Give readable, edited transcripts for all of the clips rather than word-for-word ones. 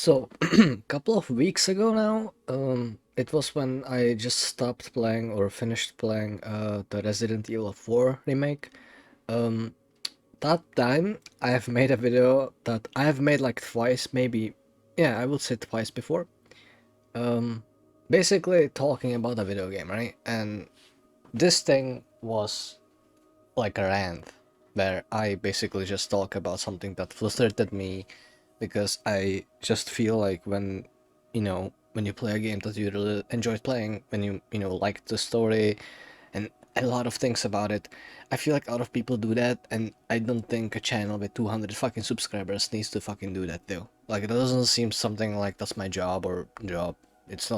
So, couple of weeks ago now, it was when I just stopped playing or finished playing the Resident Evil 4 remake. Um, that time I have made a video that I have made like twice, maybe, yeah, I would say twice before. Um, Basically talking about a video game, right? And this thing was like a rant where I basically just talk about something that frustrated me because I just feel like when you play a game that you really enjoy playing, when you like the story and a lot of things about it, I feel like a lot of people do that, and I don't think a channel with 200 fucking subscribers needs to fucking do that too. Like, it doesn't seem something like that's my job or job. It's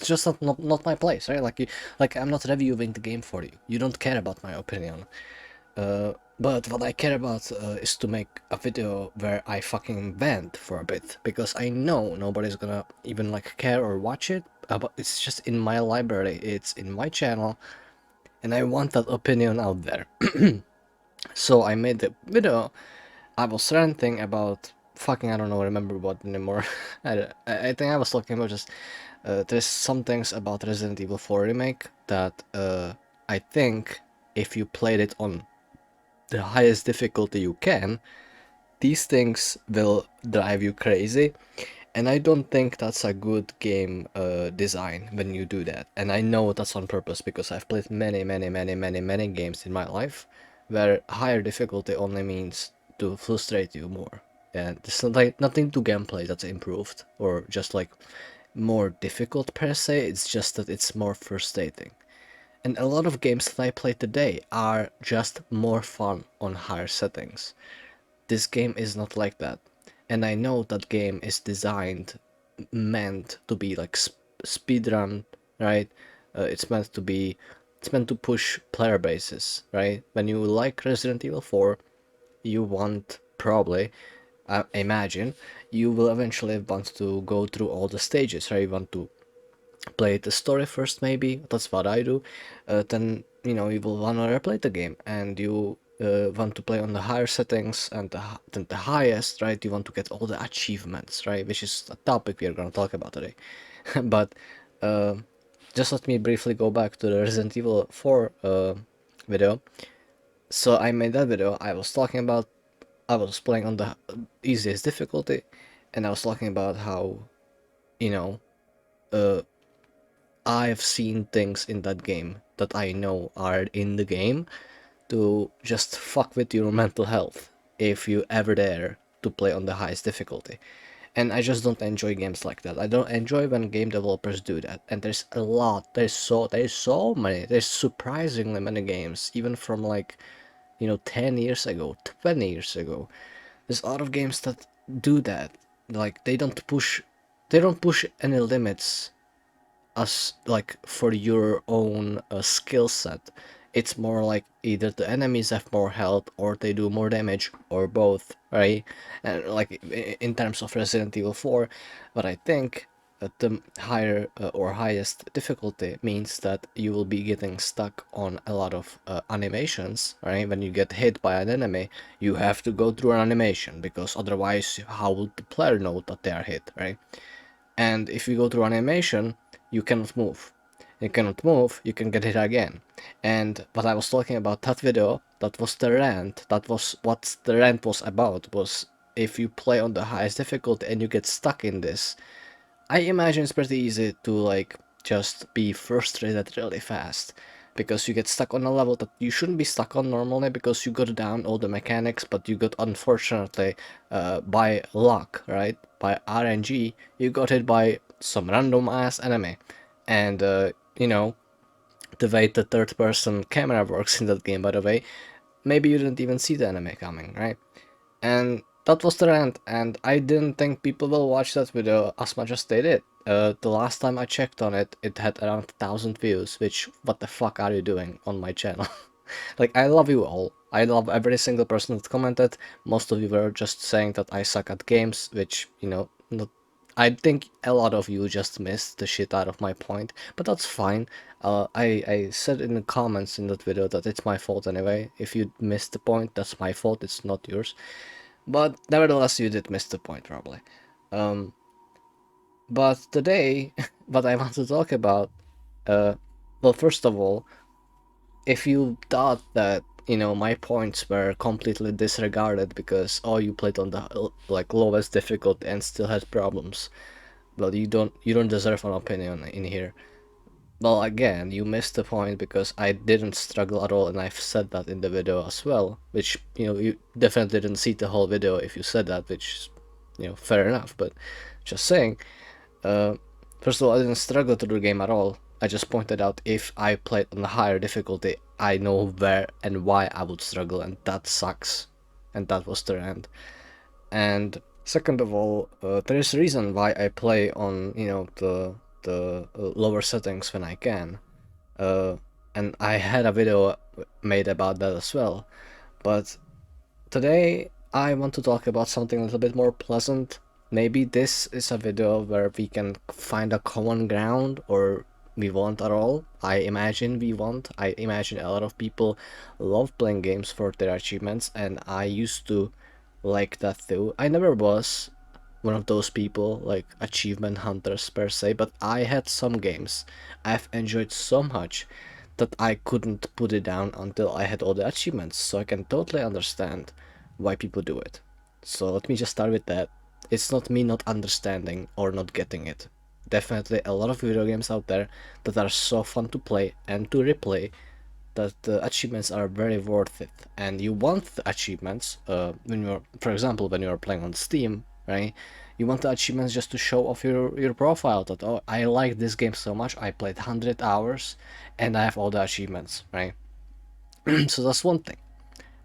just not my place, right? Like I'm not reviewing the game for you. You don't care about my opinion. But what I care about is to make a video where I fucking vent for a bit, because I know nobody's gonna even like care or watch it, but it's just in my library, it's in my channel, and I want that opinion out there. So I made the video. I was ranting about fucking, I don't know, remember what anymore. I think I was talking about just there's some things about Resident Evil 4 remake that I think if you played it on the highest difficulty you can, these things will drive you crazy. And I don't think that's a good game design when you do that. And I know that's on purpose because I've played many games in my life where higher difficulty only means to frustrate you more. And there's like nothing to gameplay that's improved or just like more difficult per se, it's just that it's more frustrating. And a lot of games that I play today are just more fun on higher settings. This game is not like that. And I know that game is designed, meant to be like speedrun, right? It's meant to push player bases, right? When you like Resident Evil 4, you want probably, imagine, you will eventually want to go through all the stages, right? You want to play the story first, maybe that's what I do. Then you will want to replay the game, and you want to play on the higher settings, and then the highest, right? You want to get all the achievements, right? Which is a topic we are going to talk about today. But uh, just let me briefly go back to the Resident Evil 4 video. So I made that video. I was playing on the easiest difficulty, and I was talking about how you know uh, I've seen things in that game that I know are in the game to just fuck with your mental health if you ever dare to play on the highest difficulty. And I just don't enjoy games like that. I don't enjoy when game developers do that. And there's a lot. There's so many. There's surprisingly many games, even from like 10 years ago, 20 years ago. There's a lot of games that do that. Like they don't push any limits as like for your own skill set. It's more like either the enemies have more health or they do more damage or both, right? And like in terms of Resident Evil 4, but I think the higher or highest difficulty means that you will be getting stuck on a lot of animations, right? When you get hit by an enemy, you have to go through an animation, because otherwise how would the player know that they are hit, right? And if you go through animation, you cannot move. You cannot move, you can get hit again. And what I was talking about, that video, that was the rant, that was what the rant was about, was if you play on the highest difficulty and you get stuck in this, I imagine it's pretty easy to like just be frustrated really fast, because you get stuck on a level that you shouldn't be stuck on normally, because you got down all the mechanics, but you got, unfortunately, by luck, right, by RNG, you got hit by some random ass enemy. And the way the third person camera works in that game, by the way, maybe you didn't even see the enemy coming, right? And that was the rant, and I didn't think people will watch that video as much as they did. The last time I checked on it, it had around 1,000 views, which, what the fuck are you doing on my channel? Like, I love you all. I love every single person that commented. Most of you were just saying that I suck at games, which, not, I think a lot of you just missed the shit out of my point, but that's fine. I said in the comments in that video that it's my fault anyway. If you missed the point, that's my fault, it's not yours. But nevertheless, you did miss the point, probably. But today, what I want to talk about, uh, well, first of all, if you thought that my points were completely disregarded because you played on the like lowest difficulty and still had problems, well, you don't deserve an opinion in here. Well, again, you missed the point because I didn't struggle at all, and I've said that in the video as well, which, you definitely didn't see the whole video if you said that, which is, fair enough, but just saying, uh, first of all, I didn't struggle through the game at all. I just pointed out if I played on a higher difficulty, I know where and why I would struggle, and that sucks. And that was the end. And second of all, there is a reason why I play on the lower settings when I can. Uh, and I had a video made about that as well. But today I want to talk about something a little bit more pleasant. Maybe this is a video where we can find a common ground, or we won't at all. I imagine we won't. I imagine a lot of people love playing games for their achievements, and I used to like that too. I never was one of those people like achievement hunters per se, but I had some games I've enjoyed so much that I couldn't put it down until I had all the achievements, so I can totally understand why people do it. So let me just start with that. It's not me not understanding or not getting it. Definitely a lot of video games out there that are so fun to play and to replay that the achievements are very worth it, and you want the achievements when you're, for example, when you're playing on Steam, right? You want the achievements just to show off your profile that, oh, I like this game so much, I played 100 hours and I have all the achievements, right? So that's one thing.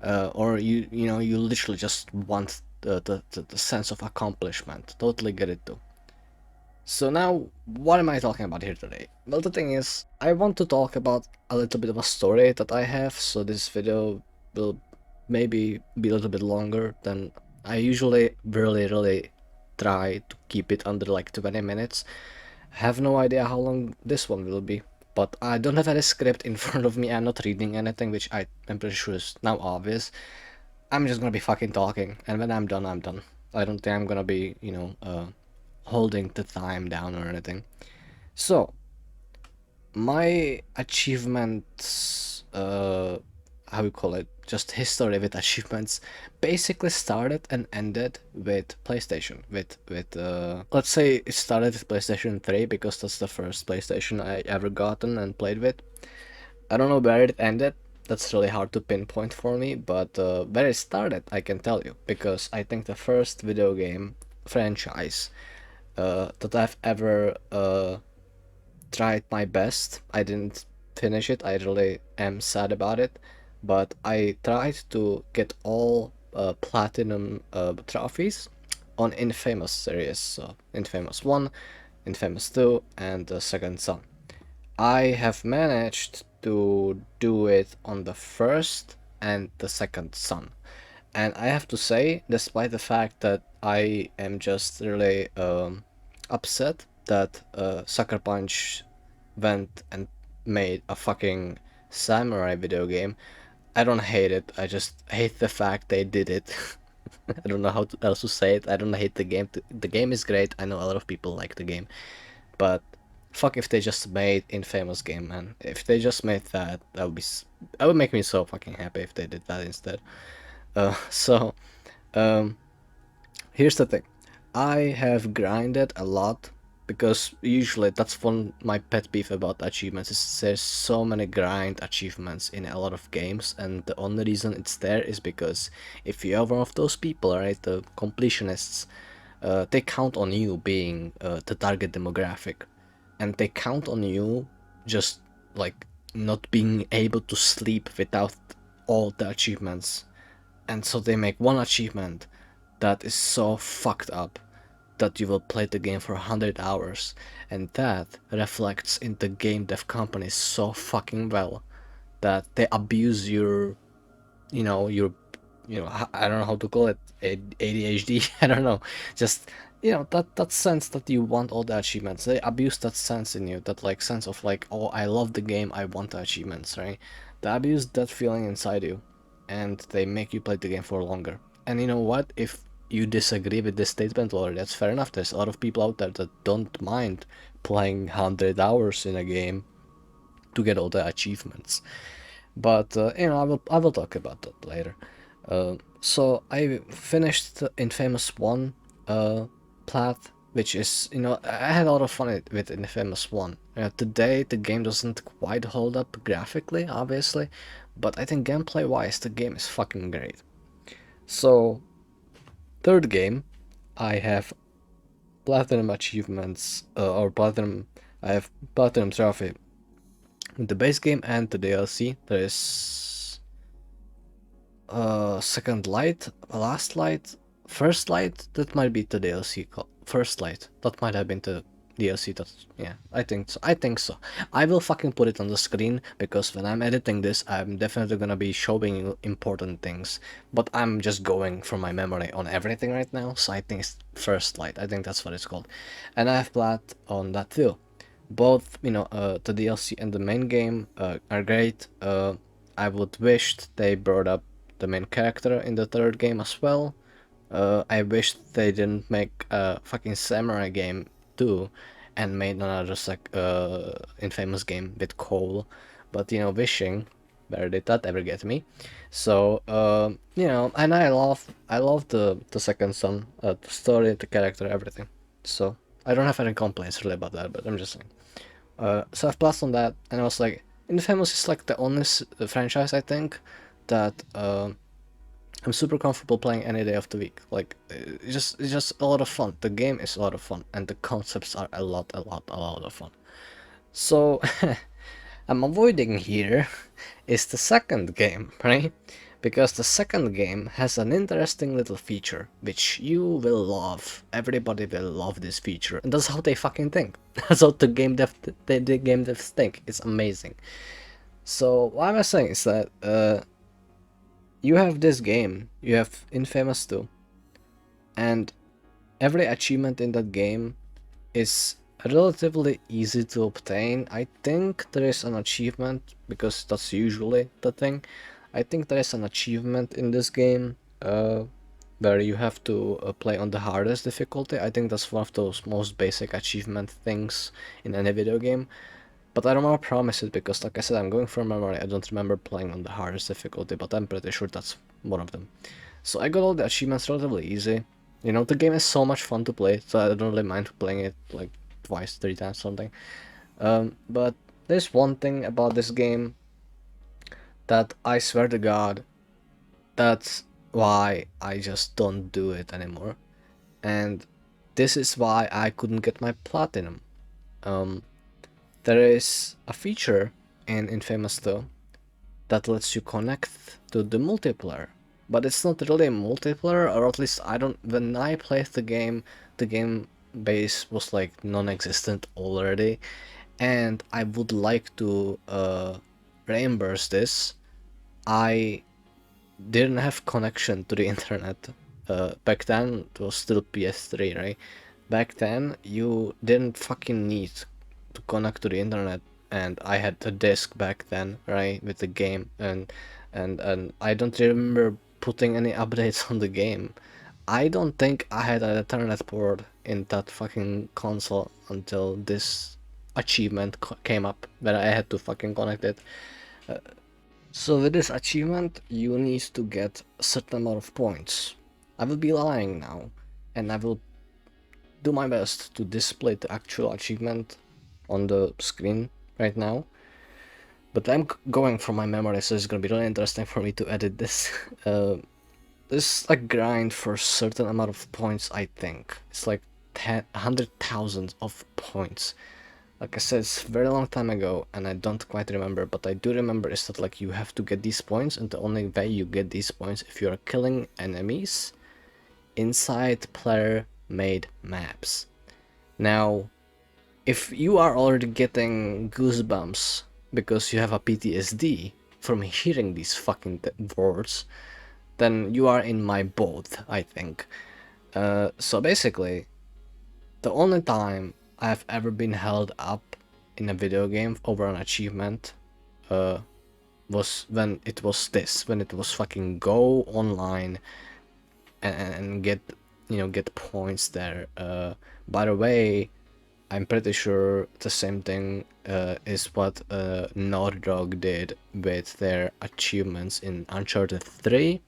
Or you literally just want the sense of accomplishment. Totally get it too. So now, what am I talking about here today? Well, the thing is, I want to talk about a little bit of a story that I have, so this video will maybe be a little bit longer than I usually really try to keep it under like 20 minutes. Have no idea how long this one will be, but I don't have any script in front of me, I'm not reading anything, which I'm pretty sure is now obvious. I'm just gonna be fucking talking, and when I'm done, I'm done. I don't think I'm gonna be, holding the time down or anything. So, my achievements, how you call it, just history with achievements, basically started and ended with PlayStation. Let's say it started with PlayStation 3 because that's the first PlayStation I ever gotten and played with. I don't know where it ended. That's really hard to pinpoint for me, but where it started, I can tell you, because I think the first video game franchise that I've ever tried my best. I didn't finish it. I really am sad about it, but I tried to get all platinum trophies on Infamous series. So Infamous 1, Infamous 2, and the Second Son. I have managed to do it on the first and the Second Son. And I have to say, despite the fact that I am just really upset that Sucker Punch went and made a fucking samurai video game, I don't hate it. I just hate the fact they did it. I don't know how else to say it. I don't hate the game. The game is great. I know a lot of people like the game, but fuck if they just made Infamous game, man. If they just made that, that would make me so fucking happy if they did that instead. So, um, here's the thing. I have grinded a lot because usually that's one my pet peeve about achievements is there's so many grind achievements in a lot of games, and the only reason it's there is because if you are one of those people, right, the completionists, they count on you being the target demographic, and they count on you just like not being able to sleep without all the achievements, and so they make one achievement that is so fucked up that you will play the game for 100 hours, and that reflects in the game dev companies so fucking well that they abuse your, I don't know how to call it, ADHD. I don't know, just that sense that you want all the achievements. They abuse that sense in you, that like sense of like, oh, I love the game, I want the achievements, right? They abuse that feeling inside you, and they make you play the game for longer. And you know what? If you disagree with this statement, Lord, that's fair enough. There's a lot of people out there that don't mind playing 100 hours in a game to get all the achievements. But I will talk about that later. So I finished Infamous 1 plat, which is, I had a lot of fun with Infamous 1. Today the game doesn't quite hold up graphically, obviously, but I think gameplay wise the game is fucking great. So third game, I have platinum achievements, I have platinum trophy in the base game and the DLC. There is second light, last light, first light. That might be the DLC. First light. That might have been the DLC. That's, yeah, I think so. I will fucking put it on the screen because when I'm editing this, I'm definitely gonna be showing you important things. But I'm just going from my memory on everything right now, so I think it's first light. I think that's what it's called, and I have plat on that too. Both, the DLC and the main game are great. I would wish they brought up the main character in the third game as well. I wish they didn't make a fucking samurai game too, and made another Infamous game with Cole. But wishing, where did that ever get me? So and I love the second son, the story, the character, everything. So I don't have any complaints really about that, but I'm just saying. So I've passed on that, and I was like, Infamous is like the only franchise I think that I'm super comfortable playing any day of the week. Like, it's just a lot of fun. The game is a lot of fun, and the concepts are a lot of fun. So I'm avoiding here is the second game, right? Because the second game has an interesting little feature, which you will love. Everybody will love this feature, and that's how they fucking think. That's how the game devs think. It's amazing. So what I'm saying is that you have this game, you have Infamous 2, and every achievement in that game is relatively easy to obtain. I think there is an achievement, because that's usually the thing. I think there is an achievement in this game where you have to play on the hardest difficulty. I think that's one of those most basic achievement things in any video game. But I don't want to promise it because, like I said, I'm going from memory. I don't remember playing on the hardest difficulty, but I'm pretty sure that's one of them. So I got all the achievements relatively easy. The game is so much fun to play, so I don't really mind playing it like twice, 3 times, something. But there's one thing about this game that I swear to God, that's why I just don't do it anymore. And this is why I couldn't get my platinum. There is a feature in Infamous 2 that lets you connect to the multiplayer, but it's not really a multiplayer, or at least when I played the game base was like non-existent already, and I would like to reimburse this. I didn't have connection to the internet. Back then it was still PS3, right? Back then you didn't fucking need to connect to the internet, and I had a disk back then, right, with the game, and I don't remember putting any updates on the game. I don't think I had an Ethernet port in that fucking console until this achievement came up where I had to fucking connect it. So with this achievement, you need to get a certain amount of points. I will be lying now, and I will do my best to display the actual achievement on the screen right now. But I'm going from my memory, so it's gonna be really interesting for me to edit this. This like grind for a certain amount of points, I think. It's like 100,000 of points. Like I said, it's a very long time ago, and I don't quite remember, but I do remember is that like you have to get these points, and the only way you get these points if you are killing enemies inside player-made maps. Now, if you are already getting goosebumps because you have a PTSD from hearing these fucking words, then you are in my boat, I think. So basically, the only time I've ever been held up in a video game over an achievement was when it was fucking go online and get get points there. By the way, I'm pretty sure the same thing is what Naughty Dog did with their achievements in Uncharted 3.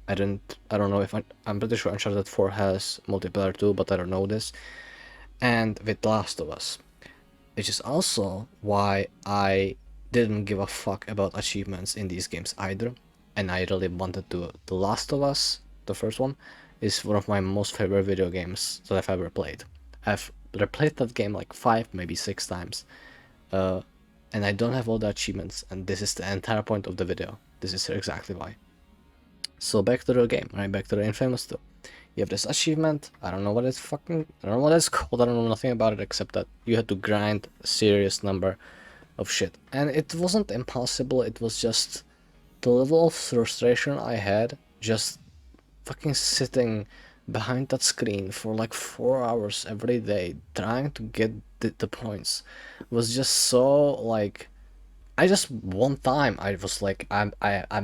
I don't know if I'm pretty sure Uncharted 4 has multiplayer too, but I don't know this. And with Last of Us, which is also why I didn't give a fuck about achievements in these games either, and I really wanted to. The Last of Us, the first one, is one of my most favorite video games that I've ever played. I've replayed that game like 5, maybe 6 times, uh, and I don't have all the achievements, and this is the entire point of the video. This is exactly why. So back to the game, right? Back to the Infamous 2. You have this achievement. I don't know what it's I don't know what it's called. I don't know nothing about it except that you had to grind a serious number of shit. And it wasn't impossible. It was just the level of frustration I had just fucking sitting behind that screen for like 4 hours every day trying to get the points was just so like I just one time I was like I'm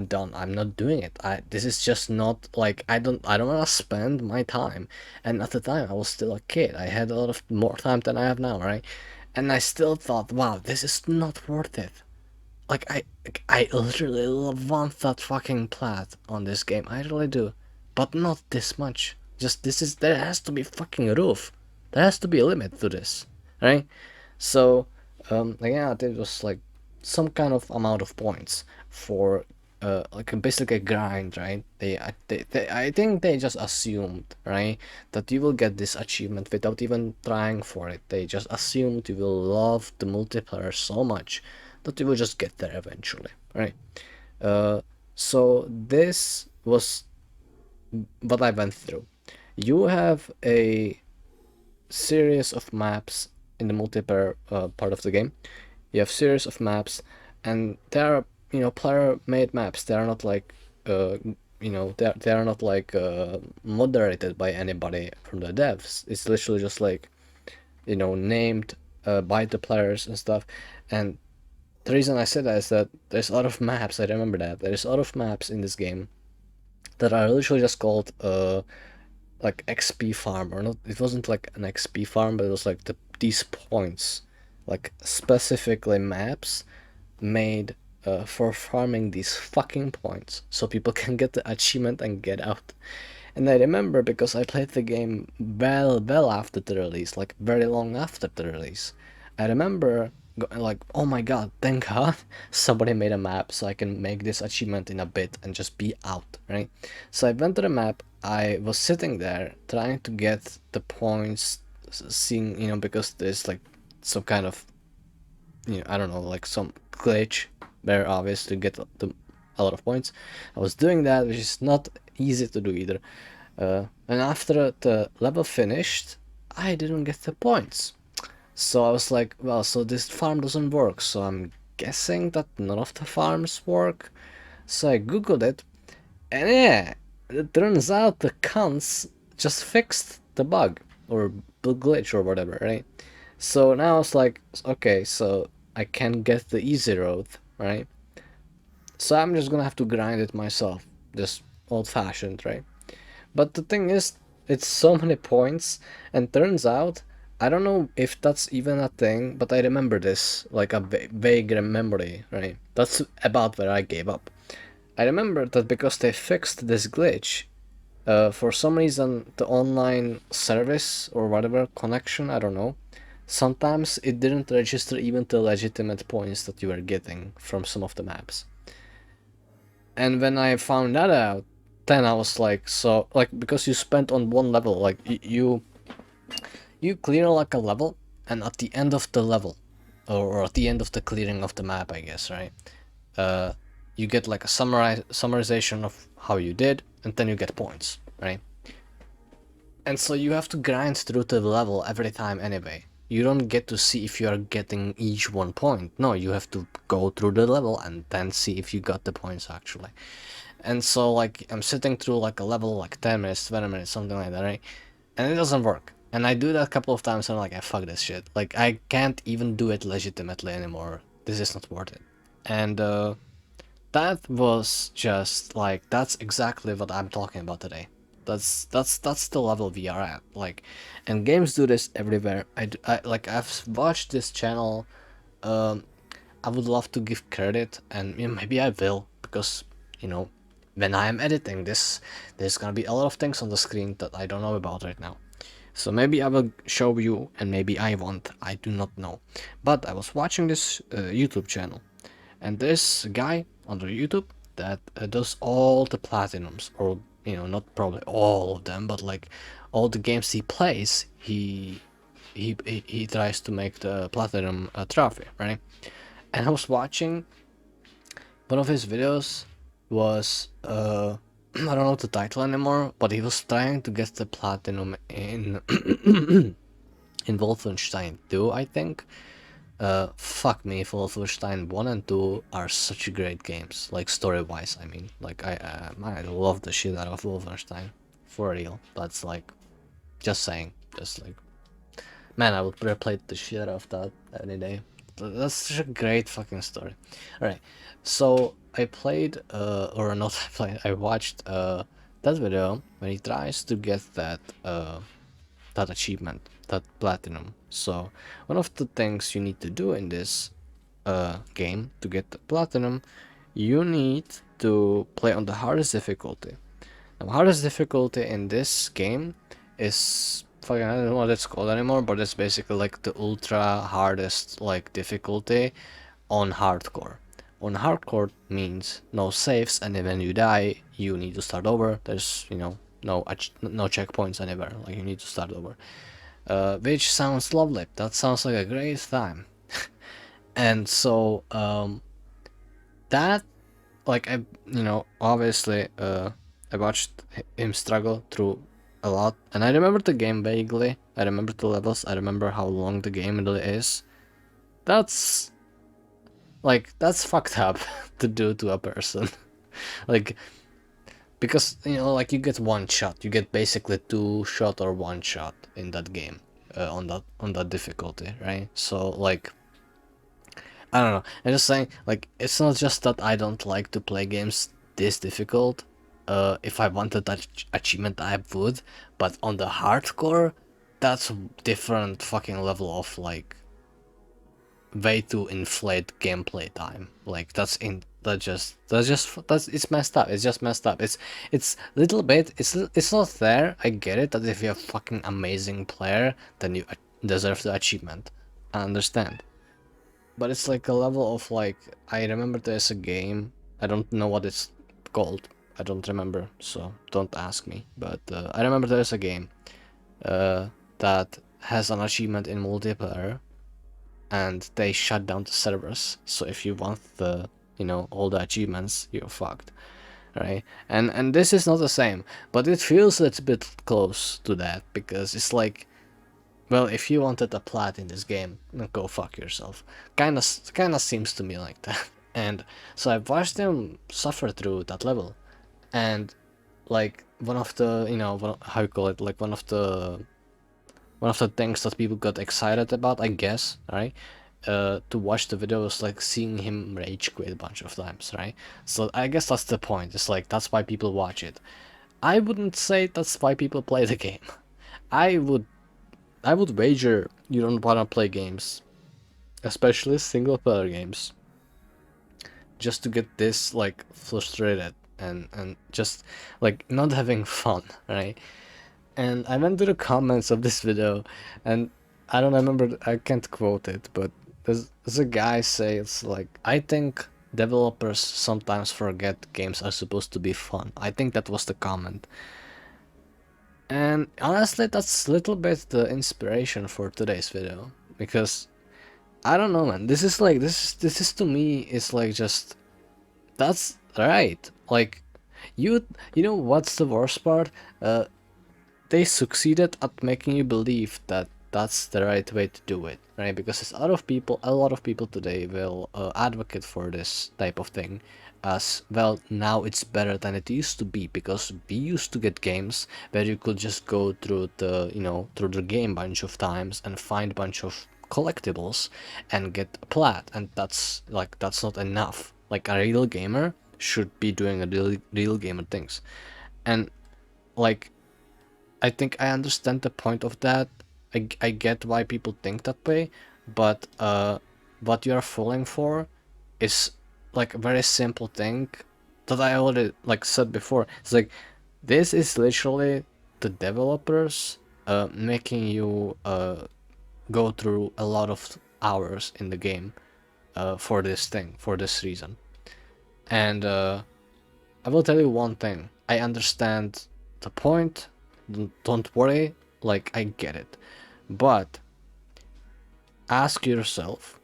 done. I'm not doing it. This is just not like I don't want to spend my time. And at the time I was still a kid. I had a lot of more time than I have now, right? And I still thought, wow, this is not worth it. I literally want that fucking plat on this game. I really do, but not this much. Just there has to be fucking roof. There has to be a limit to this, right? So yeah, it was like some kind of amount of points for like basically a grind, right? I think they just assumed, right, that you will get this achievement without even trying for it. They just assumed you will love the multiplayer so much that you will just get there eventually, right? Uh, so this was what I went through. You have a series of maps in the multiplayer part of the game. You have series of maps, and they are player-made maps. They are not like they are not like moderated by anybody from the devs. It's literally just like named by the players and stuff. And the reason I said that is that there's a lot of maps. I remember that there's a lot of maps in this game that are literally just called like XP farm, or not. It wasn't like an XP farm, but it was like these points, like specifically maps made for farming these fucking points, so people can get the achievement and get out. And I remember because I played the game well after the release, like very long after the release. I remember like, oh my god, thank god somebody made a map so I can make this achievement in a bit and just be out, right? So I went to the map. I was sitting there trying to get the points, seeing, because there's like some kind of, I don't know, like some glitch very obvious to get a lot of points. I was doing that, which is not easy to do either. And after the level finished, I didn't get the points. So I was like, well, so this farm doesn't work. So I'm guessing that none of the farms work. So I googled it, and yeah, it turns out the cunts just fixed the bug or the glitch or whatever, right? So now it's like, okay, so I can get the easy road, right? So I'm just gonna have to grind it myself, just old-fashioned, right? But the thing is, it's so many points, and turns out, I don't know if that's even a thing, but I remember this, like a vague memory, right? That's about where I gave up. I remember that because they fixed this glitch, for some reason the online service or whatever connection, I don't know, sometimes it didn't register even the legitimate points that you were getting from some of the maps. And when I found that out, then I was like, so like, because you spent on one level, like you clear like a level, and at the end of the level, or at the end of the clearing of the map, I guess, right? You get like a summarization of how you did, and then you get points, right? And so you have to grind through the level every time anyway. You don't get to see if you are getting each 1 point. No, you have to go through the level and then see if you got the points actually. And so like I'm sitting through like a level like 10 minutes, 20 minutes, something like that, right? And it doesn't work. And I do that a couple of times and I'm like, fuck this shit. Like I can't even do it legitimately anymore. This is not worth it. And that was just like, that's exactly what I'm talking about today. That's the level we are at. Like, and games do this everywhere. Like I've watched this channel. Um, I would love to give credit, and maybe I will, because you know, when I am editing this, there's gonna be a lot of things on the screen that I don't know about right now. So maybe I will show you, and maybe I won't. I do not know. But I was watching this YouTube channel, and there's a guy on the YouTube that does all the platinums, or not probably all of them, but like all the games he plays, he tries to make the platinum trophy, right? And I was watching one of his videos was I don't know the title anymore, but he was trying to get the platinum in in Wolfenstein 2, I think. Fuck me, if Wolfenstein 1 and 2 are such great games, like story-wise, I mean. Like, I love the shit out of Wolfenstein, for real. That's like, just saying, just like, man, I would replay the shit out of that any day. That's such a great fucking story. Alright, so I played, or not I played, I watched, that video when he tries to get that achievement, that platinum. So one of the things you need to do in this game to get the platinum, you need to play on the hardest difficulty. Now, hardest difficulty in this game is fucking, I don't know what it's called anymore, but it's basically like the ultra hardest like difficulty on hardcore. On hardcore means no saves, and then when you die, you need to start over. There's no checkpoints anywhere. Like, you need to start over. Which sounds lovely. That sounds like a great time. And so that, like, obviously I watched him struggle through a lot, and I remember the game vaguely. I remember the levels. I remember how long the game really is. That's that's fucked up to do to a person. Like, because like, you get one shot. You get basically two shot or one shot in that game, on that difficulty, right? So like, I don't know. I'm just saying, like, it's not just that I don't like to play games this difficult. If I wanted that achievement, I would. But on the hardcore, that's different fucking level of like way to inflate gameplay time. Like, that's it's messed up. It's just messed up. It's little bit. It's not fair. I get it that if you're a fucking amazing player, then you deserve the achievement. I understand. But it's like a level of like, I remember there's a game, I don't know what it's called, I don't remember, so don't ask me, but I remember there's a game that has an achievement in multiplayer, and they shut down the servers, so if you want the, all the achievements, you're fucked, right? And this is not the same, but it feels a little bit close to that, because it's like, well, if you wanted a plat in this game, then go fuck yourself. Kinda seems to me like that. And so I watched him suffer through that level, and like, one of the, how you call it, like, one of the things that people got excited about, I guess, right? To watch the video was like seeing him rage quit a bunch of times, right? So I guess that's the point. It's like, that's why people watch it. I wouldn't say that's why people play the game. I would I would wager you don't want to play games, especially single player games, just to get this like frustrated and just like not having fun, right? And I went to the comments of this video, and I don't remember, I can't quote it, but there's a guy say, it's like, I think developers sometimes forget games are supposed to be fun. I think that was the comment. And honestly, that's a little bit the inspiration for today's video, because I don't know, man. This is like, this is to me, it's like, just, that's right. Like, you know what's the worst part? They succeeded at making you believe that that's the right way to do it, right? Because it's a lot of people today will advocate for this type of thing, as well. Now it's better than it used to be, because we used to get games where you could just go through the, through the game bunch of times and find bunch of collectibles and get a plat, and that's not enough. Like, a real gamer should be doing a real gamer things. And like, I think I understand the point of that. I get why people think that way, but what you are falling for is like a very simple thing that I already like said before. It's like this is literally the developers making you go through a lot of hours in the game for this thing, for this reason. And I will tell you one thing. I understand the point. Don't worry. Like, I get it. But ask yourself,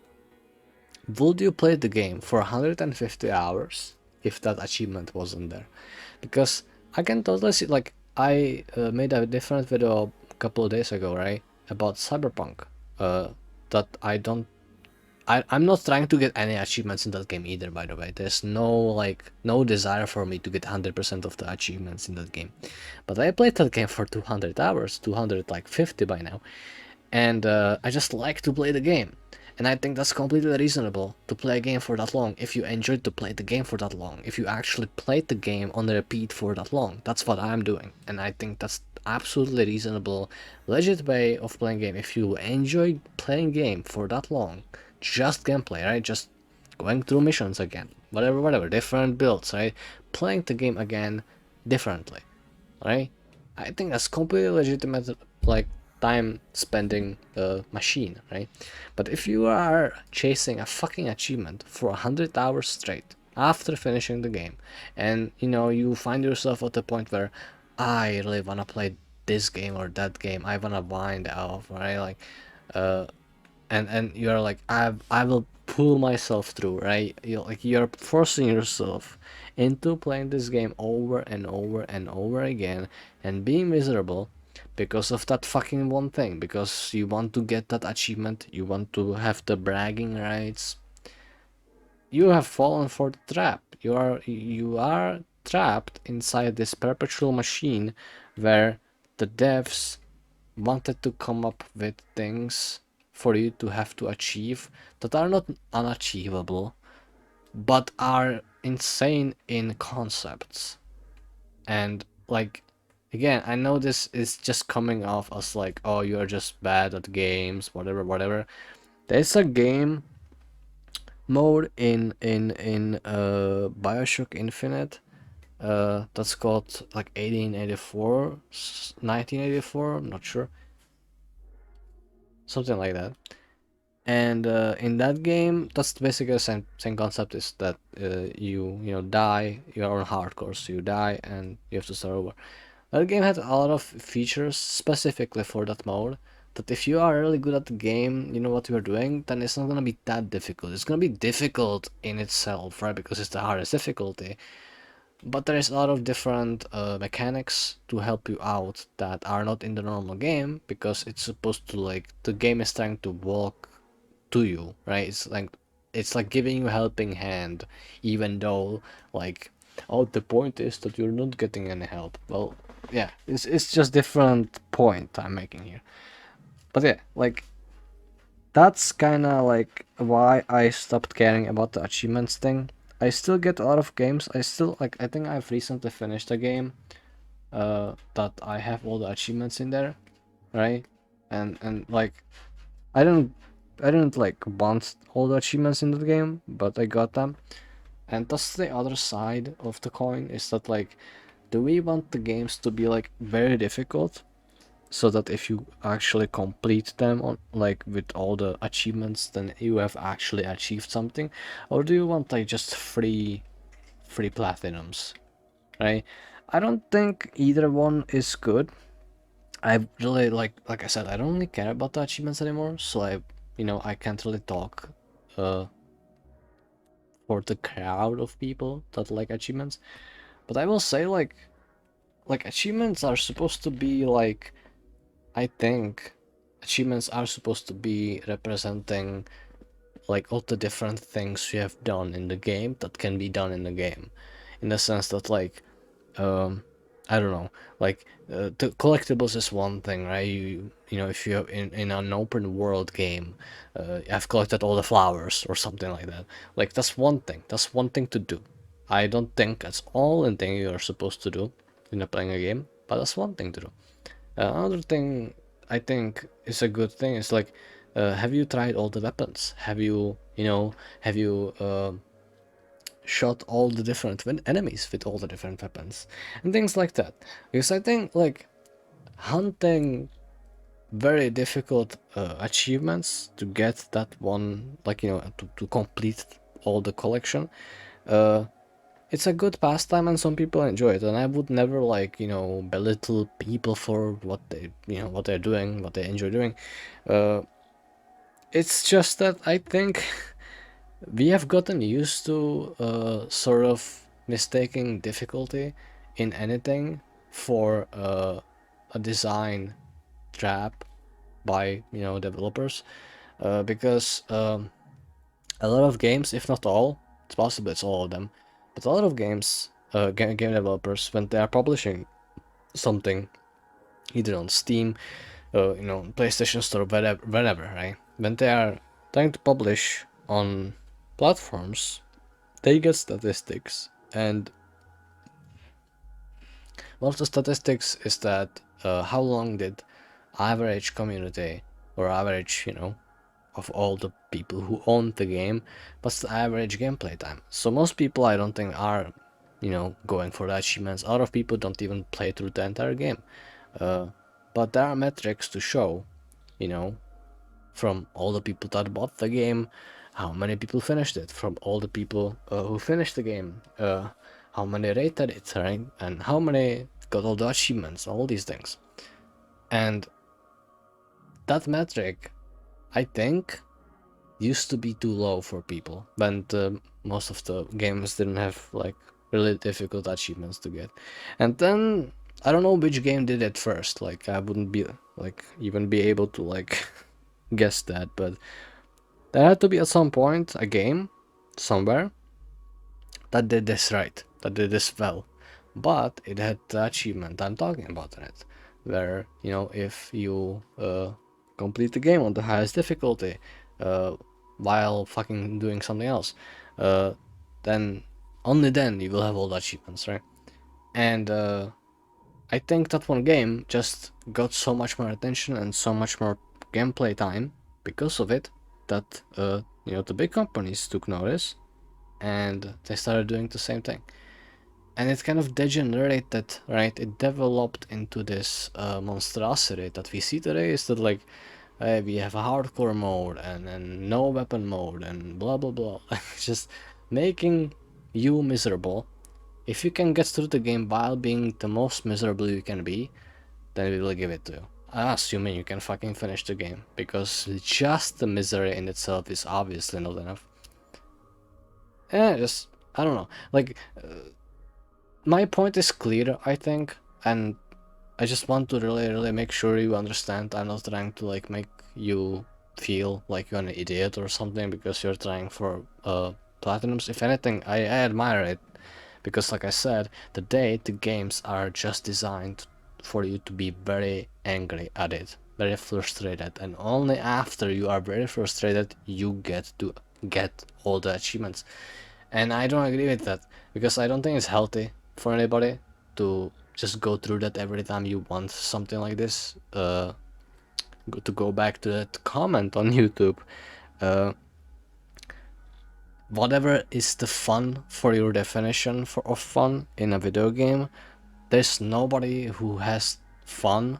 would you play the game for 150 hours if that achievement wasn't there? Because I can totally see, like, I made a different video a couple of days ago, right? About Cyberpunk. That I'm not trying to get any achievements in that game either, by the way. There's no desire for me to get 100% of the achievements in that game. But I played that game for 200 hours, 250 by now. And I just like to play the game. And I think that's completely reasonable to play a game for that long if you enjoyed to play the game for that long. If you actually played the game on repeat for that long. That's what I'm doing. And I think that's absolutely reasonable, legit way of playing game. If you enjoy playing game for that long, just gameplay, right? Just going through missions again. Whatever, different builds, right? Playing the game again differently, right? I think that's completely legitimate, like time spending machine, right? But if you are chasing a fucking achievement for 100 hours straight after finishing the game, and you know you find yourself at the point where I really wanna play this game or that game, I wanna wind off, right? Like, uh, and you're like I will pull myself through, right? You're forcing yourself into playing this game over and over and over again and being miserable because of that fucking one thing, because you want to get that achievement, you want to have the bragging rights. You have fallen for the trap. You are trapped inside this perpetual machine where the devs wanted to come up with things for you to have to achieve that are not unachievable, but are insane in concepts. And like, again, I know this is just coming off as like, oh, you're just bad at games, whatever. There's a game mode in Bioshock Infinite that's called like 1884, 1984, I'm not sure, something like that. And in that game, that's basically the same concept, is that you know die, you're on hardcore, so you die and you have to start over. That game had a lot of features specifically for that mode, that if you are really good at the game, you know what you're doing, then it's not gonna be that difficult. It's gonna be difficult in itself, right? Because it's the hardest difficulty. But there is a lot of different mechanics to help you out that are not in the normal game, because it's supposed to, like, the game is trying to walk to you, right? It's like giving you a helping hand, even though, like, oh, the point is that you're not getting any help. Well, yeah, it's just different point I'm making here. But yeah, like, that's kind of like why I stopped caring about the achievements thing. I still get a lot of games. I still, like, I think I've recently finished a game that I have all the achievements in there, right? And like, I don't I didn't like want all the achievements in the game, but I got them. And that's the other side of the coin, is that, like, do we want the games to be like very difficult so that if you actually complete them on, like, with all the achievements, then you have actually achieved something? Or do you want like just free platinums, right? I don't think either one is good. I really, like I said, I don't really care about the achievements anymore, so I can't really talk uh for the crowd of people that like achievements. But I will say, like achievements are supposed to be like, I think achievements are supposed to be representing like all the different things you have done in the game that can be done in the game, in the sense that, like, um I don't know, like, the collectibles is one thing, right? You know, if you have in an open world game, I've collected all the flowers or something like that. Like, that's one thing to do. I don't think that's all the thing you're supposed to do in playing a game, but that's one thing to do. Another thing I think is a good thing is like, have you tried all the weapons? Have you, have you shot all the different enemies with all the different weapons and things like that? Because I think like hunting very difficult achievements to get that one, like, to complete all the collection. Uh, it's a good pastime and some people enjoy it, and I would never like, belittle people for what they, what they're doing, what they enjoy doing. uh it's just that I think we have gotten used to sort of mistaking difficulty in anything for a design trap by, developers, because a lot of games, if not all, it's possible it's all of them, but a lot of games, game developers, when they are publishing something, either on Steam, PlayStation Store, wherever, right? When they are trying to publish on platforms, they get statistics, and one of the statistics is that how long did average community, or average, of all the people who own the game, what's the average gameplay time? So most people, I don't think, are, going for the achievements. A lot of people don't even play through the entire game. Uh, but there are metrics to show, you know, from all the people that bought the game, how many people finished it, from all the people who finished the game, how many rated it, right? And how many got all the achievements, all these things. And that metric, I think, used to be too low for people when most of the games didn't have like really difficult achievements to get. And then I don't know which game did it first. Like I wouldn't be like even be able to like guess that, but there had to be at some point a game somewhere that did this right, that did this well. But it had the achievement I'm talking about in it, where, if you complete the game on the highest difficulty uh, while fucking doing something else, uh, then only then you will have all the achievements, right? And I think that one game just got so much more attention and so much more gameplay time because of it, that the big companies took notice and they started doing the same thing. And it kind of degenerated, right? It developed into this monstrosity that we see today. Is that like, we have a hardcore mode and no weapon mode and blah blah blah. Just making you miserable. If you can get through the game while being the most miserable you can be, then we will give it to you. Assuming you can fucking finish the game, because just the misery in itself is obviously not enough. Just, I don't know. Like, my point is clear, I think, and I just want to really make sure you understand. I'm not trying to like make you feel like you're an idiot or something because you're trying for platinums. If anything, I admire it, because like I said, the games are just designed for you to be very angry at it, very frustrated, and only after you are very frustrated you get to get all the achievements. And I don't agree with that, because I don't think it's healthy for anybody to just go through that every time you want something like this. To go back to that comment on YouTube, uh, whatever is the fun for your definition of fun in a video game, there's nobody who has fun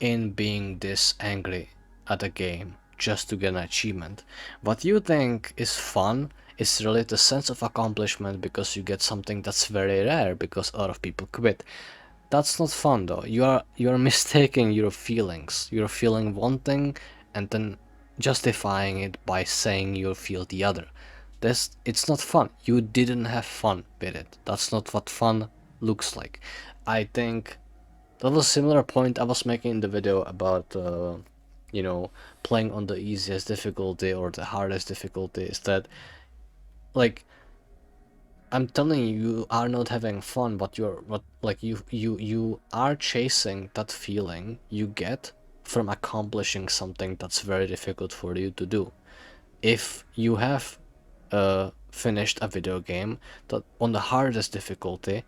in being this angry at a game just to get an achievement. What you think is fun is really the sense of accomplishment because you get something that's very rare because a lot of people quit. That's not fun though. You are mistaking your feelings. You're feeling one thing and then justifying it by saying you feel the other. It's not fun. You didn't have fun with it. That's not what fun looks like. I think that was a similar point I was making in the video about playing on the easiest difficulty or the hardest difficulty. Is that like, I'm telling you, you are not having fun, but you are chasing that feeling you get from accomplishing something that's very difficult for you to do. If you have finished a video game that on the hardest difficulty,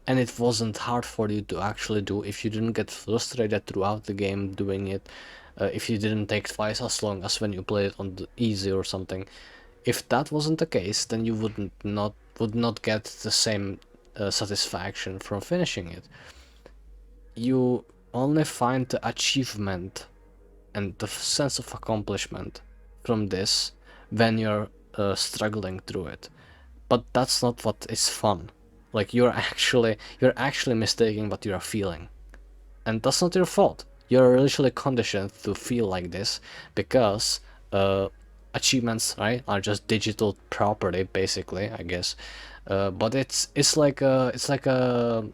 and it wasn't hard for you to actually do if you didn't get frustrated throughout the game doing it, if you didn't take twice as long as when you played it on the easy or something. If that wasn't the case, then you would not get the same satisfaction from finishing it. You only find the achievement and the sense of accomplishment from this when you're struggling through it. But that's not what is fun. Like you're actually mistaking what you're feeling, and that's not your fault. You're literally conditioned to feel like this because achievements, right, are just digital property, basically, I guess. But it's like a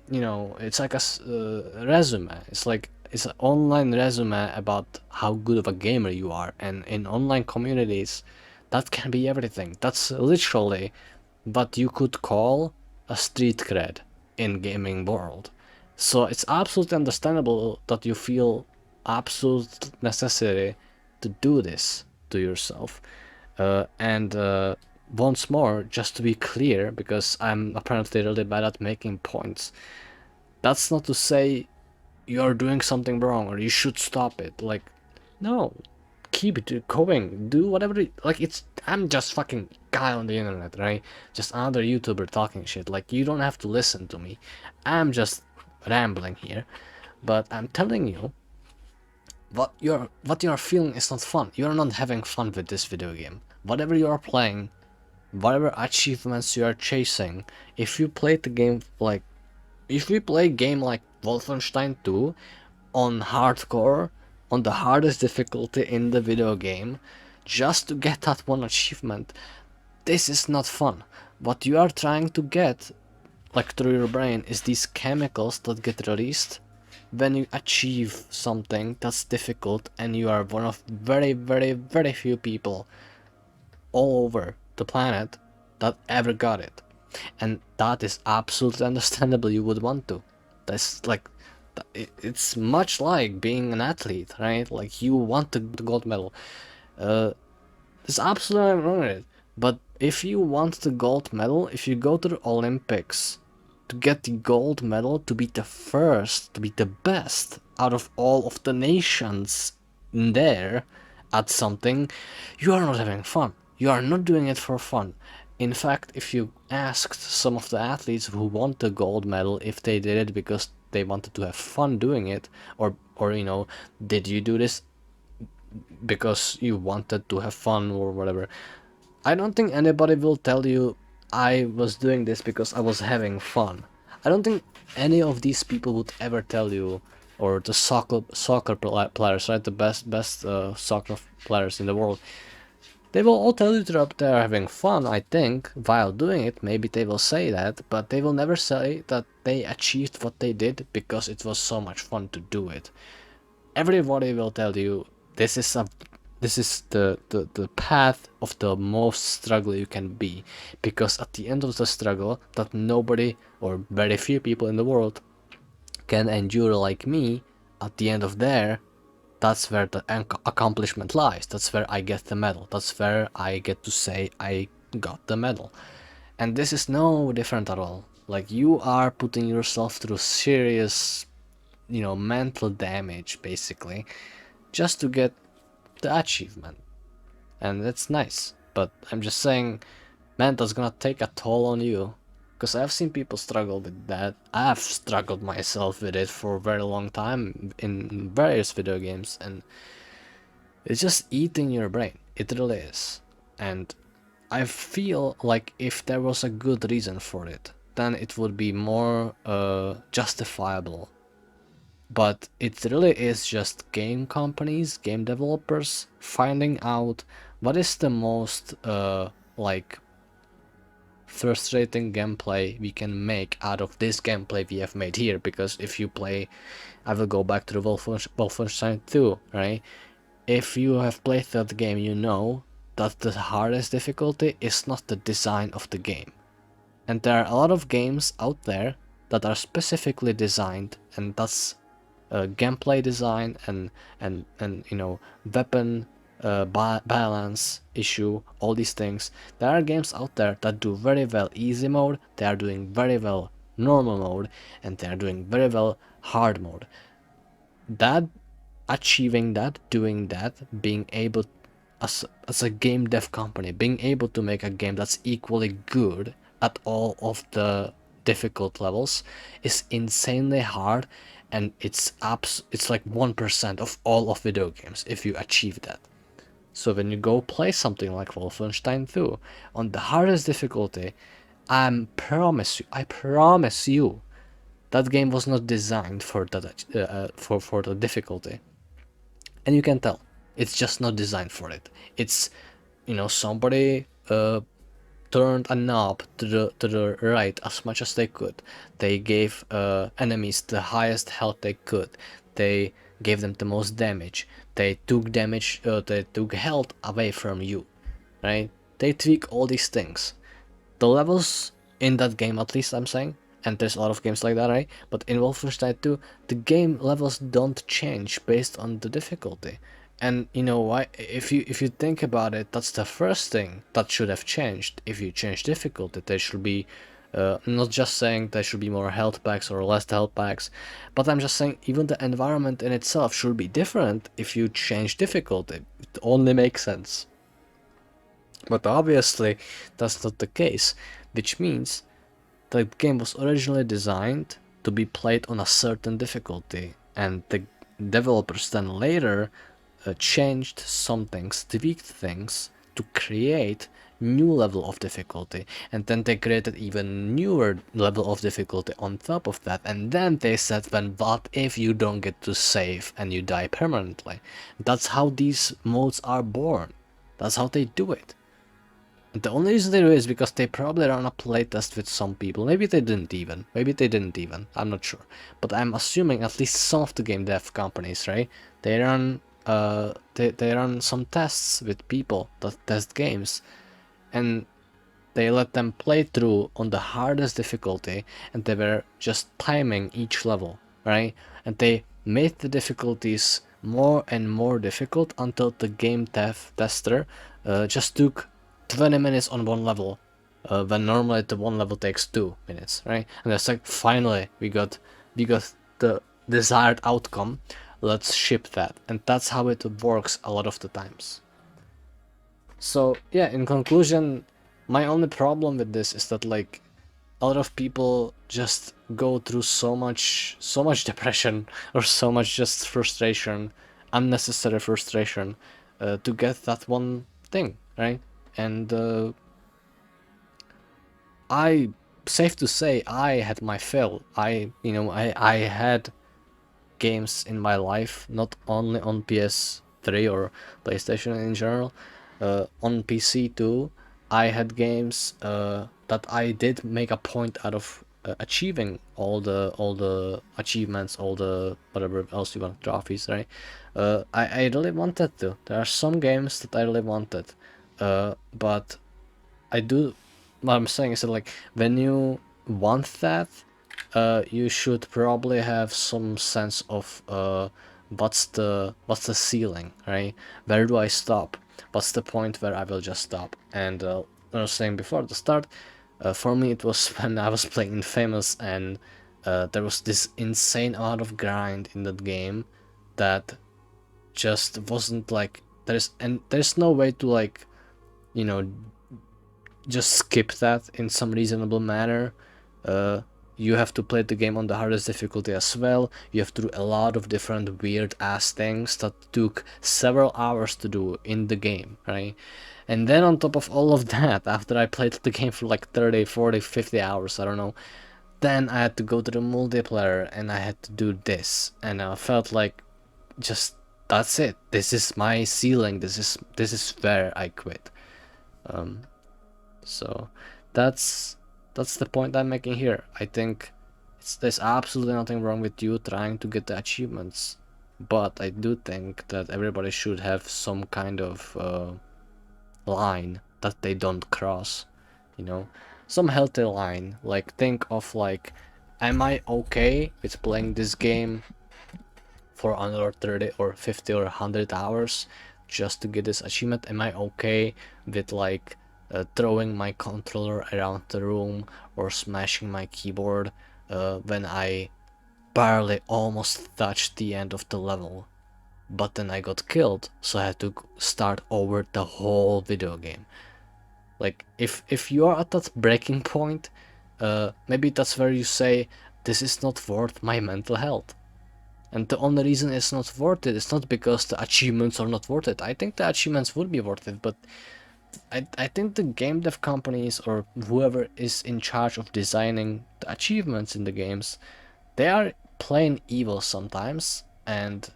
you know, it's like a resume. It's an online resume about how good of a gamer you are, and in online communities, that can be everything. That's literally what you could call a street cred in gaming world. So it's absolutely understandable that you feel absolute necessity to do this to yourself. And once more, just to be clear, because I'm apparently really bad at making points, that's not to say you're doing something wrong or you should stop it. Like, no, keep it going, do whatever. Like, it's I'm just fucking guy on the internet, right? Just another YouTuber talking shit. Like, you don't have to listen to me. I'm just rambling here, but I'm telling you, what you're feeling is not fun. You're not having fun with this video game. Whatever you are playing, whatever achievements you are chasing, if you play the game like if we play a game like Wolfenstein 2 on hardcore, on the hardest difficulty in the video game, just to get that one achievement, this is not fun. What you are trying to get, like through your brain, is these chemicals that get released when you achieve something that's difficult, and you are one of very, very, very few people all over the planet that ever got it. And that is absolutely understandable. You would want to. That's like, it's much like being an athlete, right? Like, you want the gold medal. There's absolutely nothing wrong with it. But if you want the gold medal, if you go to the Olympics to get the gold medal, to be the first, to be the best out of all of the nations in there at something, you are not having fun. You are not doing it for fun. In fact, if you asked some of the athletes who won the gold medal if they did it because they wanted to have fun doing it, or you know, did you do this because you wanted to have fun or whatever, I don't think anybody will tell you I was doing this because I was having fun. I don't think any of these people would ever tell you, or the soccer players, right? The best soccer players in the world. They will all tell you that they're having fun, I think, while doing it. Maybe they will say that, but they will never say that they achieved what they did because it was so much fun to do it. Everybody will tell you this is the path of the most struggle you can be, because at the end of the struggle that nobody or very few people in the world can endure like me, at the end of there, that's where the accomplishment lies. That's where I get the medal. That's where I get to say I got the medal. And this is no different at all. Like, you are putting yourself through serious, you know, mental damage, basically, just to get the achievement. And that's nice. But I'm just saying, man, that's gonna take a toll on you. Because I've seen people struggle with that. I've struggled myself with it for a very long time in various video games, and it's just eating your brain. It really is. And I feel like if there was a good reason for it, then it would be more justifiable. But it really is just game companies, game developers finding out what is the most like frustrating gameplay we can make out of this gameplay we have made here. Because if you play, I will go back to the Wolfenstein 2, right? If you have played that game, you know that the hardest difficulty is not the design of the game. And there are a lot of games out there that are specifically designed, and that's gameplay design and you know, weapon balance issue, all these things. There are games out there that do very well easy mode. They are doing very well normal mode, and they're doing very well hard mode. That achieving that, doing that, being able as a game dev company, being able to make a game that's equally good at all of the difficult levels is insanely hard, and it's like 1% of all of video games if you achieve that. So when you go play something like Wolfenstein 2 on the hardest difficulty, I promise you, that game was not designed for that for the difficulty, and you can tell it's just not designed for it. It's, you know, somebody turned a knob to the right as much as they could. They gave enemies the highest health they could. They gave them the most damage. They took damage. They took health away from you, right? They tweak all these things. The levels in that game, at least I'm saying, and there's a lot of games like that, right? But in Wolfenstein 2, the game levels don't change based on the difficulty. And you know why? If you think about it, that's the first thing that should have changed. If you change difficulty, there should be not just saying there should be more health packs or less health packs, but I'm just saying even the environment in itself should be different if you change difficulty. It only makes sense. But obviously, that's not the case, which means the game was originally designed to be played on a certain difficulty, and the developers then later changed some things, tweaked things to create new level of difficulty, and then they created even newer level of difficulty on top of that, and then they said, when what if you don't get to save and you die permanently? That's how these modes are born. That's how they do it. The only reason they do it is because they probably ran a playtest with some people. Maybe they didn't even. I'm not sure. But I'm assuming at least some of the game dev companies, right? They run they run some tests with people that test games, and they let them play through on the hardest difficulty, and they were just timing each level, right? And they made the difficulties more and more difficult until the game dev tester just took 20 minutes on one level, when normally the one level takes 2 minutes, right? And it's like, finally we got the desired outcome, let's ship that. And that's how it works a lot of the times. So yeah, in conclusion, my only problem with this is that, like, a lot of people just go through so much depression or so much just frustration, unnecessary frustration, to get that one thing, right? And I safe to say I had my fill. I had games in my life, not only on PS3 or PlayStation in general, on PC too. I had games that I did make a point out of achieving all the achievements, all the whatever else you want, trophies, right? I really wanted to. There are some games that I really wanted, but I do. What I'm saying is that, like, when you want that, you should probably have some sense of what's the ceiling, right? Where do I stop? What's the point where I will just stop? And I was saying before at the start, for me it was when I was playing Infamous, and there was this insane amount of grind in that game that just wasn't like, there's no way to, like, you know, just skip that in some reasonable manner. You have to play the game on the hardest difficulty as well. You have to do a lot of different weird ass things that took several hours to do in the game, right? And then on top of all of that, after I played the game for like 30, 40, 50 hours, I don't know, then I had to go to the multiplayer and I had to do this, and I felt like, just, that's it. This is my ceiling. This is where I quit. So that's the point I'm making here. I think there's absolutely nothing wrong with you trying to get the achievements, but I do think that everybody should have some kind of line that they don't cross, you know, some healthy line. Like, think of, like, am I okay with playing this game for another 30 or 50 or 100 hours just to get this achievement? Am I okay with, like, throwing my controller around the room or smashing my keyboard when I barely almost touched the end of the level. But then I got killed, so I had to start over the whole video game. Like, if you are at that breaking point, maybe that's where you say, this is not worth my mental health. And the only reason it's not worth it is not because the achievements are not worth it. I think the achievements would be worth it, but I think the game dev companies or whoever is in charge of designing the achievements in the games, they are plain evil sometimes, and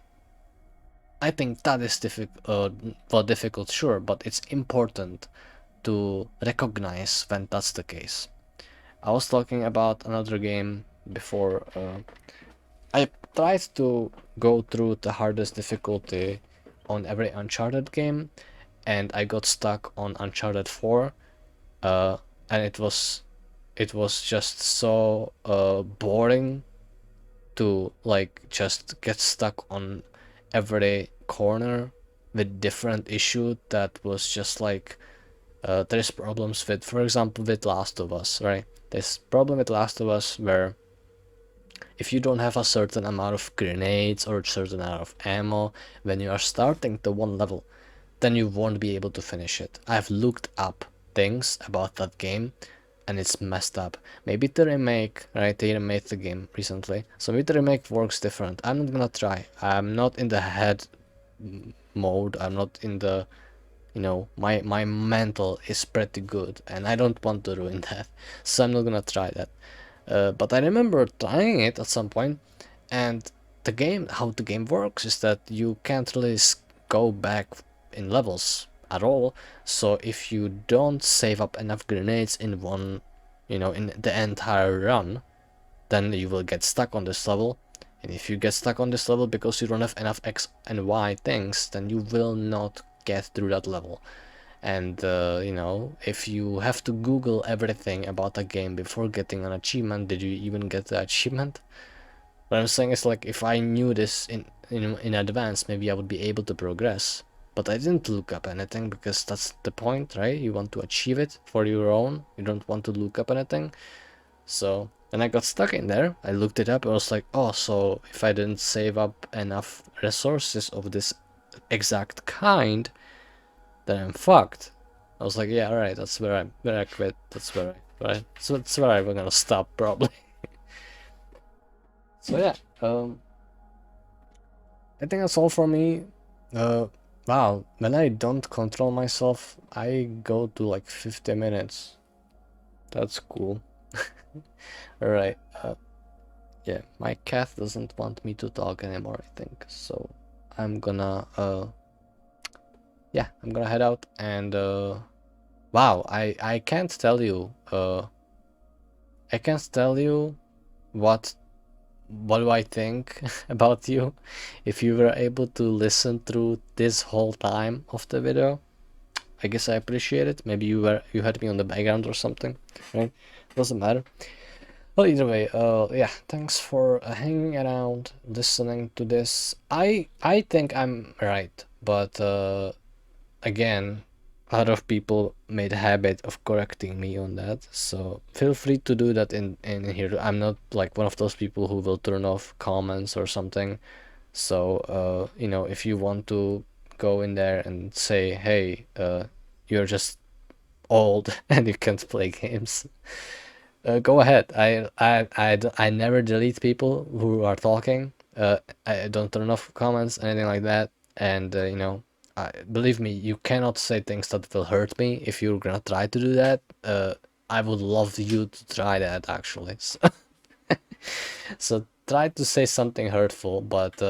I think that is difficult, sure, but it's important to recognize when that's the case. I was talking about another game before. I tried to go through the hardest difficulty on every Uncharted game, and I got stuck on Uncharted 4, and it was just so boring to like just get stuck on every corner with different issue that was just like there's problems with, for example, with Last of Us, right? There's problem with Last of Us where if you don't have a certain amount of grenades or a certain amount of ammo when you are starting the one level, then you won't be able to finish it. I've looked up things about that game and it's messed up. Maybe the remake, right? They remade the game recently, so maybe the remake works different. I'm not gonna try. I'm not in the head mode. I'm not in the, you know, my mental is pretty good and I don't want to ruin that, so I'm not gonna try that. But I remember trying it at some point, and the game, how the game works is that you can't really go back in levels at all. So if you don't save up enough grenades in one, you know, in the entire run, then you will get stuck on this level. And if you get stuck on this level because you don't have enough X and Y things, then you will not get through that level. And you know, if you have to Google everything about a game before getting an achievement, did you even get the achievement? What I'm saying is, like, if I knew this in advance, maybe I would be able to progress. But I didn't look up anything because that's the point, right? You want to achieve it for your own. You don't want to look up anything. So when I got stuck in there, I looked it up. I was like, oh, so if I didn't save up enough resources of this exact kind, then I'm fucked. I was like, yeah, alright, that's where I quit. That's where so that's where I'm gonna stop probably. So yeah, I think that's all for me. Wow, when I don't control myself, I go to like 50 minutes. That's cool. Alright, yeah, my cat doesn't want me to talk anymore, I think. So I'm gonna yeah, I'm gonna head out and wow, I can't tell you what do I think about you if you were able to listen through this whole time of the video. I guess I appreciate it. Maybe you had me on the background or something, right? Doesn't matter. Well, either way, yeah, thanks for hanging around, listening to this. I think I'm right, but again, a lot of people made a habit of correcting me on that, so feel free to do that in here. I'm not like one of those people who will turn off comments or something. So you know, if you want to go in there and say, hey, you're just old and you can't play games, go ahead. I never delete people who are talking. I don't turn off comments, anything like that. And you know, believe me, you cannot say things that will hurt me. If you're gonna try to do that, I would love you to try that actually. So, so try to say something hurtful, but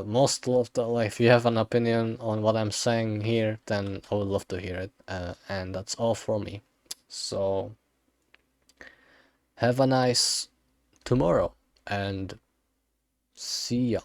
most of the, like, if you have an opinion on what I'm saying here, then I would love to hear it. And that's all for me. So have a nice tomorrow and see ya.